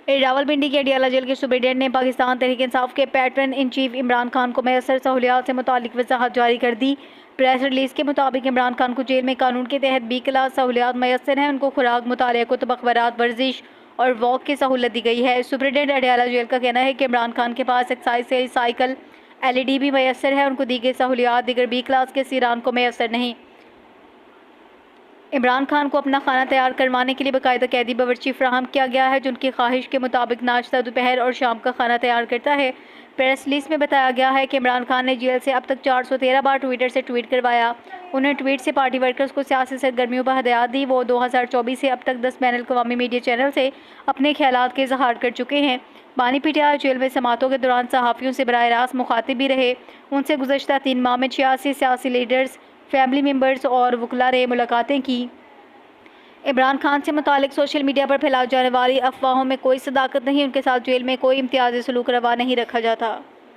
रावलपिंडी के अडियाला जेल के सुप्रीडेंट ने पाकिस्तान तहरीक इंसाफ के pattern in chief Imran Khan को मैसर सहूलियात से मुतालिक वजाहत जारी कर दी। प्रेस रिलीज के मुताबिक इमरान खान को जेल में कानून के तहत बी क्लास सहूलियात मैसर हैं। उनको खुराक, मुतालिया, कुतुब, अखबारात, वर्जिश और वॉक की सहूलत दी गई है। सुप्रीडेंट अडियाला जेल का कहना है कि इमरान खान के पास एक्साइज से साइकिल LED भी मैसर है। उनको दी गई सहूलियात दीगर बी क्लास के सीरान को मैसर नहीं। इमरान खान को अपना खाना तैयार करवाने के लिए बाकायदा कैदी बावर्ची फ्राहम किया गया है, जो उनकी ख्वाहिश के मुताबिक नाश्ता, दोपहर और शाम का खाना तैयार करता है। प्रेस रिलीज में बताया गया है कि इमरान खान ने जेल से अब तक 413 बार ट्विटर से ट्वीट करवाया। उन्हें ट्वीट से पार्टी वर्कर्स को सियासी सरगर्मियों पर हदायत दी। वो 2024 से अब तक 10 बैनुल अक़वामी मीडिया चैनल से अपने ख्यालात के इजहार कर चुके हैं। बानी पीटीआई जेल में समातों के दौरान सहाफ़ियों से बराह रास्त मुखातिब भी रहे। उनसे गुज़श्ता 3 माह में 86 सियासी लीडर्स, फैमिली मेम्बर्स और वकला ने मुलाकातें की। इमरान खान से मुतालिक सोशल मीडिया पर फैलाई जाने वाली अफवाहों में कोई सदाकत नहीं। उनके साथ जेल में कोई इम्तियाजी सलूक रवा नहीं रखा जाता।